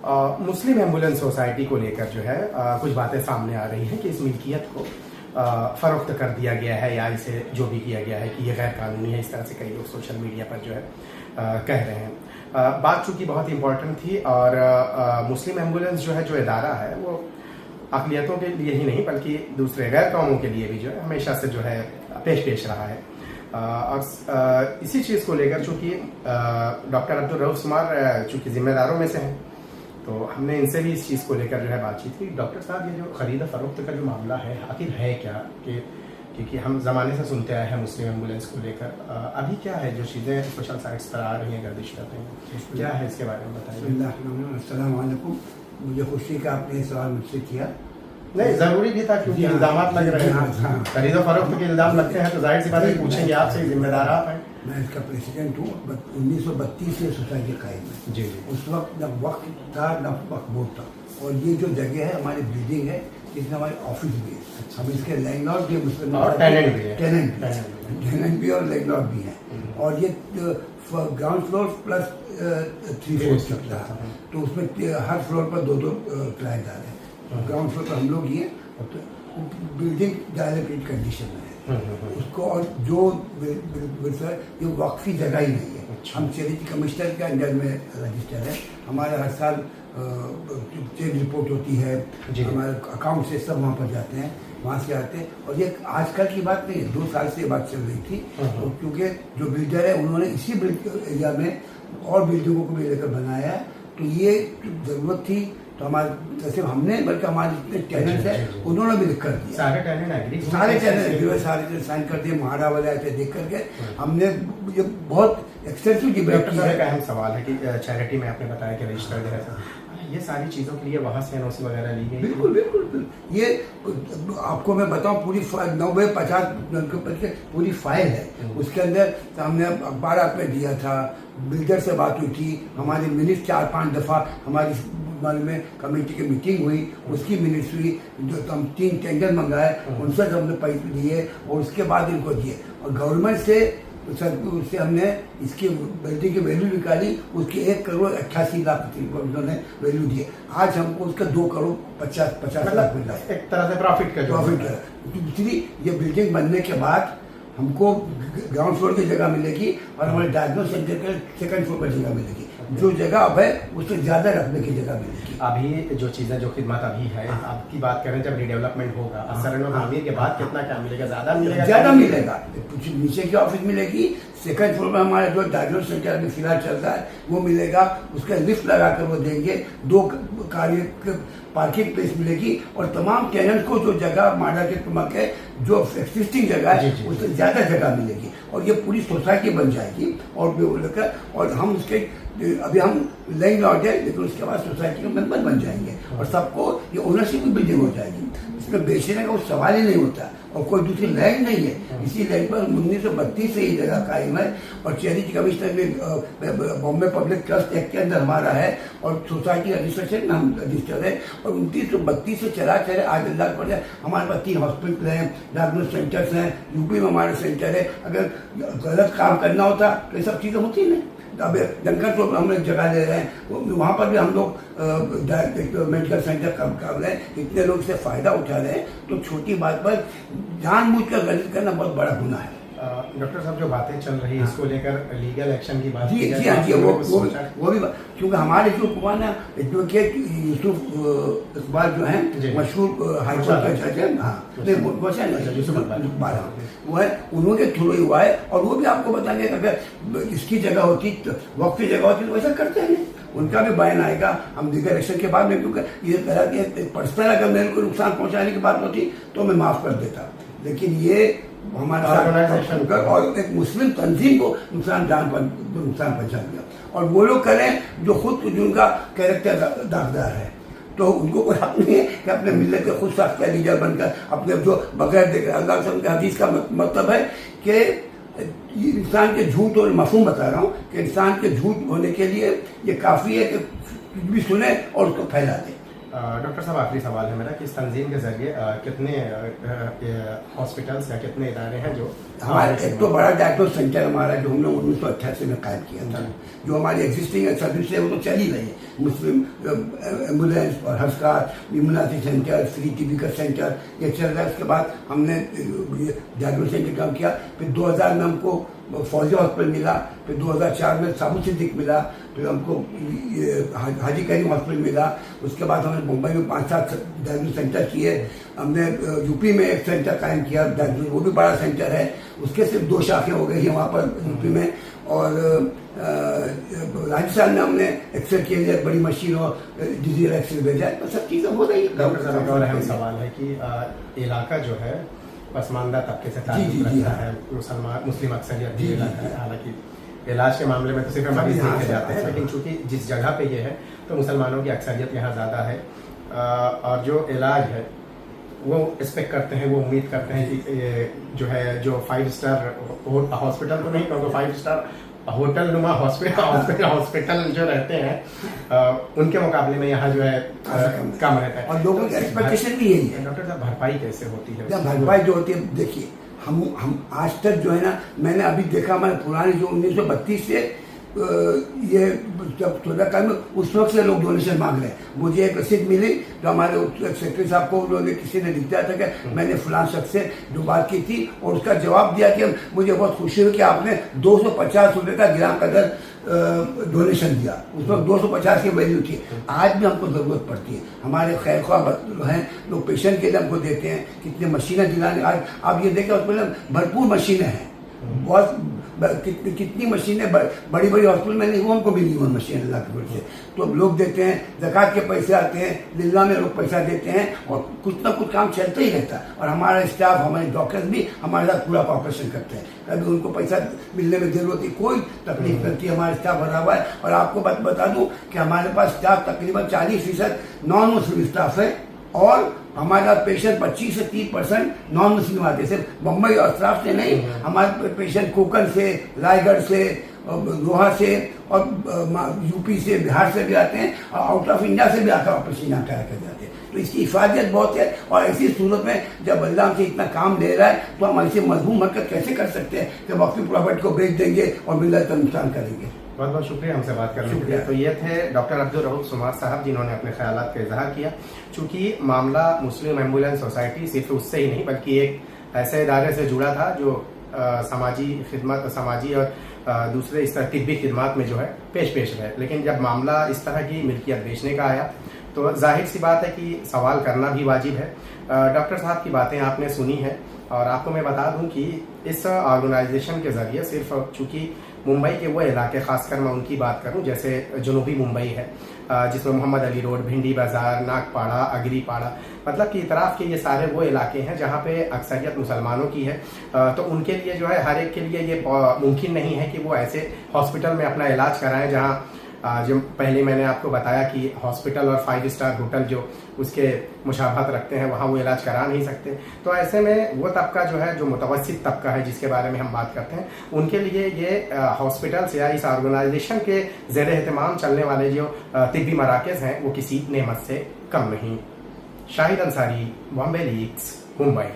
मुस्लिम ambulance society को लेकर जो है कुछ बातें सामने आ रही हैं कि इस मिल्कियत को फरोख्त कर दिया गया है या इसे जो भी किया गया है कि ये गैर कानूनी है। इस तरह से कई लोग सोशल मीडिया पर जो है कह रहे हैं। बात चूंकि बहुत इंपॉर्टेंट थी और मुस्लिम एम्बुलेंस जो है जो इदारा है वो अक़लियतों के लिए ही नहीं बल्कि दूसरे गैर कौमों के लिए भी जो है हमेशा से जो है पेश रहा है। और इसी चीज़ को लेकर चूँकि डॉक्टर अब्दुल रऊफ सुमार चूँकि जिम्मेदारों में से हैं तो हमने इनसे भी इस चीज़ को लेकर जो है बातचीत की। डॉक्टर साहब, ये जो ख़रीद फ़रोख्त का जो मामला है आखिर है क्या? कि क्योंकि हम ज़माने से सुनते आए हैं मुस्लिम एम्बुलेंस को लेकर, अभी क्या है जो चीज़ें सोशल साइट्स पर आ रही हैं, गर्दिश कर रही हैं, क्या है इसके बारे में बताइए। अस्सलाम वालेकुम। मुझे खुशी का आपने सवाल मुझसे किया। नहीं, ज़रूरी भी था क्योंकि इल्ज़ाम लग रहे हैं, खरीदो फरोख्त के इल्ज़ाम लगते हैं तो जाहिर सी बात है पूछेंगे आपसे, जिम्मेदार आप हैं। मैं इसका प्रेसिडेंट हूँ। 1932 से सोसाइटी कायम है। जी। उस वक्त न वक्त था न मकबूल था। और ये जो जगह है हमारी बिल्डिंग है, इसमें हमारे ऑफिस भी है। हम इसके लैंडलॉर्ड भी टेनेंट भी और लैंडलॉर्ड भी हैं। और ये ग्राउंड फ्लोर प्लस 3 फ्लोर चलता है, तो उसमें हर फ्लोर पर 2 किराएदार हैं। ग्राउंड फ्लोर पर हम लोग ही हैं। तो बिल्डिंग डायलेक्टेड कंडीशन में है उसको, और जो ये वक्फी जगह ही नहीं है। हम चैरिटी कमिश्नर के अंडर में रजिस्टर है। हमारे हर साल चेक रिपोर्ट होती है, हमारे अकाउंट से सब वहाँ पर जाते हैं, वहाँ से आते हैं। और ये आजकल की बात नहीं है, 2 साल से ये बात चल रही थी। तो क्योंकि जो बिल्डर है उन्होंने इसी एरिया में और बिल्डिंगों को भी लेकर बनाया है, तो ये जरूरत थी। तो हमारे सिर्फ हमने बल्कि हमारे जितने टेनेंट्स हैं उन्होंने भी लिख कर दिया। सारे टेनेंट सारे साइन कर दिए, महारा वाले ऐसे देख करके हमने ये बहुत एक्सटेंसिव डिबेट किया है। का अहम सवाल है कि चैरिटी में आपने बताया कि रजिस्टर वगैरह था, ये सारी चीज़ों के लिए वहाँ से एनओसी वगैरह ली गई। बिल्कुल। ये आपको मैं बताऊं, पूरी 90-50 पूरी फाइल है। उसके अंदर हमने अखबार में दिया था, बिल्डर से बात हुई थी, हमारी मिनट 4-5 दफ़ा हमारी में कमेटी की मीटिंग हुई, उसकी मिनट्स हुई। जो हम 3 टेंडर मंगाए उनसे हमने पैसे लिए और उसके बाद इनको दिए। और गवर्नमेंट से उससे हमने इसकी बिल्डिंग की वैल्यू निकाली, उसकी 1,88,00,000 उन्होंने वैल्यू दी। आज हमको उसका 2,50,00,000 मिला, एक तरह से प्रॉफिट का। दूसरी, ये बिल्डिंग बनने के बाद हमको ग्राउंड फ्लोर की जगह मिलेगी और हमारे डायग्नोस सेंटर के 2nd फ्लोर पर जगह मिलेगी। जो जगह अब है उससे ज्यादा रखने की जगह मिलेगी। अभी जो चीजें जो खिदमत अभी है आपकी बात करें, जब रिडेवलपमेंट होगा असर तामीर के बाद कितना क्या मिलेगा? ज्यादा मिलेगा। नीचे की ऑफिस मिलेगी, 2nd फ्लोर में हमारा जो डायग्नोस सेंटर अभी फिलहाल चल रहा है वो मिलेगा। उसका लिफ्ट लगा कर वो देंगे, 2 कार्य पार्किंग प्लेस मिलेगी और तमाम टेनेंट को जो जगह माडा के तुमक है, जो एक्सिस्टिंग जगह है उससे ज्यादा जगह मिलेगी और ये पूरी सोसाइटी बन जाएगी। और हम उसके अभी हम लैंडलॉर्ड है, लेकिन उसके बाद सोसाइटी के मेंबर बन जाएंगे और सबको ये ओनरशिप की बिल्डिंग हो जाएगी। इसमें बेचने का कोई सवाल ही नहीं होता और कोई दूसरी लैंड नहीं है। इसी लैंड पर 1932 से ये जगह कायम है और चैरिटी कमिश्नर में बॉम्बे पब्लिक ट्रस्ट एक्ट के अंदर हमारा है और सोसाइटी रजिस्ट्रेशन में हम रजिस्टर है। और 1932 से चला आज अल्लाह पर हमारे पास 3 हॉस्पिटल हैं, डायग्नोस सेंटर्स हैं, यूपी में हमारा सेंटर है। अगर गलत काम करना होता तो ये सब चीज़ें होती नहीं। अब जंगल तो हम लोग जगह ले रहे हैं, वहाँ पर भी हम लोग मेडिकल सेंटर काम कर रहे हैं। इतने लोग से फायदा उठा रहे हैं, तो छोटी बात पर जानबूझकर गलत करना बहुत बड़ा गुनाह है। डॉक्टर साहब, जो बातें चल रही है इसको लेकर लीगल एक्शन की बात जी वो भी क्योंकि हमारे जो ना एडवोकेट यूसुफ इकबाल जो है मशहूर हाईकोर्ट के जज है, वो है, उन्होंने थ्रू ही हुआ है। और वो भी आपको बताएंगे अगर इसकी जगह होती तो वक्त की जगह होती तो वैसा करते हैं, उनका भी बयान आएगा हम लीगल एक्शन के बाद में। क्योंकि ये तरह के पर्सनल अगर मेरे को नुकसान पहुंचाने की बात होती तो मैं माफ कर देता, लेकिन ये हमारा और एक मुस्लिम तंजीम को नुकसान पहुंचा दिया। और वो लोग करें जो खुद जिनका कैरेक्टर दागदार है, तो उनको कोई हक नहीं है कि अपने मिलत के खुद साख्ता लीडर बनकर अपने जो बगैर देख अल्लाह के हदीस का मतलब है कि इंसान के झूठ और मफहूम बता रहा हूँ कि इंसान के झूठ होने के लिए ये काफ़ी है कि कुछ भी सुने और उसको फैला दे। डॉक्टर साहब, आखिरी सवाल है मेरा कि इस तंजीम के जरिए कितने हॉस्पिटल्स या कितने इदारे हैं जो हमारे एक तो बड़ा डायग्नोस सेंटर हमारा जो हमने 1988 में कायम किया था, जो हमारी एग्जिस्टिंग सर्विस है वो तो चल ही रही है। मुस्लिम एम्बुलेंस और हस्कार, इम्यूनिटी सेंटर, फ्री टीबी का सेंटर, ये चल रहा है। उसके बाद हमने डायग्नोस सेंटर काम किया। फिर 2000 में हमको फौजी हॉस्पिटल मिला, फिर 2004 में साबु सिद्दीक मिला, फिर हमको हाजी करीम हॉस्पिटल मिला। उसके बाद हमने मुंबई में 5-7 डायग्नोस सेंटर किए। हमने यूपी में एक सेंटर कायम किया डायग्नोस, वो भी बड़ा सेंटर है। उसके सिर्फ 2 शाखें हो गई हैं वहाँ पर यूपी में। और राजस्थान में हमने एक्सरे के लिए बड़ी मशीन और डिजिटल एक्सरे भेजा है। तो सब चीज़ें हो रही है। डॉक्टर साहब, एक और अहम सवाल है कि इलाका जो है पसमानदा तबके से ताल्लुक रखता है, मुस्लिम अक्सरियत भी इलाका है। हालांकि इलाज के मामले में तो सिर्फ मरीज देखे जाते हैं, लेकिन चूंकि जिस जगह पे ये है तो मुसलमानों की अक्सरियत यहाँ ज़्यादा है। और जो इलाज है वो एक्सपेक्ट करते हैं, वो उम्मीद करते हैं कि ये जो है जो 5 स्टार हॉस्पिटल तो नहीं कहूँगा, 5 स्टार होटल नुमा हॉस्पिटल जो रहते हैं उनके मुकाबले में यहाँ जो है कम रहता है। और लोगों की एक्सपेक्टेशन भी यही है। डॉक्टर साहब, भरपाई कैसे होती है? भरपाई जो होती है, देखिए हम आज तक जो है ना, मैंने अभी देखा हमारे पुराने जो 1932 से ये जब 14 काल में उस वक्त से लोग डोनेशन मांग रहे हैं। मुझे एक रसीद मिली जो हमारे सेक्रेटरी साहब को उन्होंने किसी ने लिख दिया था कि मैंने फलां शख्स से जो बात की थी, और उसका जवाब दिया कि मुझे बहुत खुशी हुई कि आपने 250 रुपये का गिराम कदर डोनेशन दिया। उस वक्त 250 की वैल्यू थी। आज भी हमको ज़रूरत पड़ती है। हमारे खैर ख्वाह हैं लोग, पेशेंट के लिए हमको देते हैं। कितने मशीनें दिलाने, आज आप ये देखें उसमें भरपूर मशीनें हैं, बहुत कितनी मशीनें बड़ी बड़ी हॉस्पिटल में नहीं, वो हमको मिली वो मशीन अल्लाह की वजह से। तो लोग देते हैं, ज़कात के पैसे आते हैं, लिल्लाह में लोग पैसा देते हैं, और कुछ ना कुछ काम चलता ही रहता है। और हमारा स्टाफ, हमारे डॉक्टर्स भी हमारे साथ पूरा कॉपरेशन करते हैं। कभी उनको पैसा मिलने में देर होती, कोई तकलीफ करती है, हमारा स्टाफ भरा हुआ है। और आपको बता दूँ कि हमारे पास स्टाफ तकरीबन 40% नॉन मुस्लिम स्टाफ है, और हमारे साथ पेशेंट 25 से 30% नॉन मुस्लिम आते हैं। सिर्फ मुंबई और अतराफ से नहीं, हमारे पेशेंट कोकन से, रायगढ़ से, रोहा से, और यूपी से, बिहार से भी आते हैं, और आउट ऑफ इंडिया से भी आकर ऑपरेशन यहाँ कर जाते हैं। तो इसकी हिफाजत बहुत है। और ऐसी सूरत में जब अल्लाह हमसे इतना काम ले रहा है, तो हम ऐसे मजबूत हरकत कैसे कर सकते हैं कि वक्फी प्रॉपर्टी को बेच देंगे और मिल्लत का नुकसान करेंगे। बहुत बहुत शुक्रिया हमसे बात करने के लिए। तो ये थे डॉक्टर अब्दुल रऊफ सुमार साहब, जिन्होंने अपने ख्यालात का इजहार किया। चूँकि मामला मुस्लिम एम्बुलेंस सोसाइटी सिर्फ उससे ही नहीं, बल्कि एक ऐसे इदारे से जुड़ा था जो समाजी खिदमत, समाजी और दूसरे इस तरह तिब्बी खिदमत में जो है पेश रहे। लेकिन जब मामला इस तरह की मिल्कियत बेचने का आया, तो जाहिर सी बात है कि सवाल करना भी वाजिब है। डॉक्टर साहब की बातें आपने सुनी हैं, और आपको मैं बता दूं कि इस ऑर्गेनाइजेशन के ज़रिए सिर्फ चूँकि मुंबई के वो इलाके, खासकर मैं उनकी बात करूं जैसे जनूबी मुंबई है, जिसमें मोहम्मद अली रोड, भिंडी बाज़ार, नागपाड़ा, अगरीपाड़ा, मतलब कि इतराफ़ के ये सारे वो इलाके हैं जहां पे अक्सरियत मुसलमानों की है। तो उनके लिए जो है, हर एक के लिए ये मुमकिन नहीं है कि वो ऐसे हॉस्पिटल में अपना इलाज कराएं जहाँ जो पहले मैंने आपको बताया कि हॉस्पिटल और 5 स्टार होटल जो उसके मुशाबहत रखते हैं, वहाँ वो इलाज करा नहीं सकते। तो ऐसे में वो तबका जो है, जो मुतवस्सित तबका है जिसके बारे में हम बात करते हैं, उनके लिए ये हॉस्पिटल्स या इस ऑर्गेनाइजेशन के ज़ेर एहतमाम चलने वाले जो तिब्बी मराकज़ हैं, वो किसी नेमत से कम नहीं। शाहिद अंसारी, बॉम्बे लीक्स, मुंबई।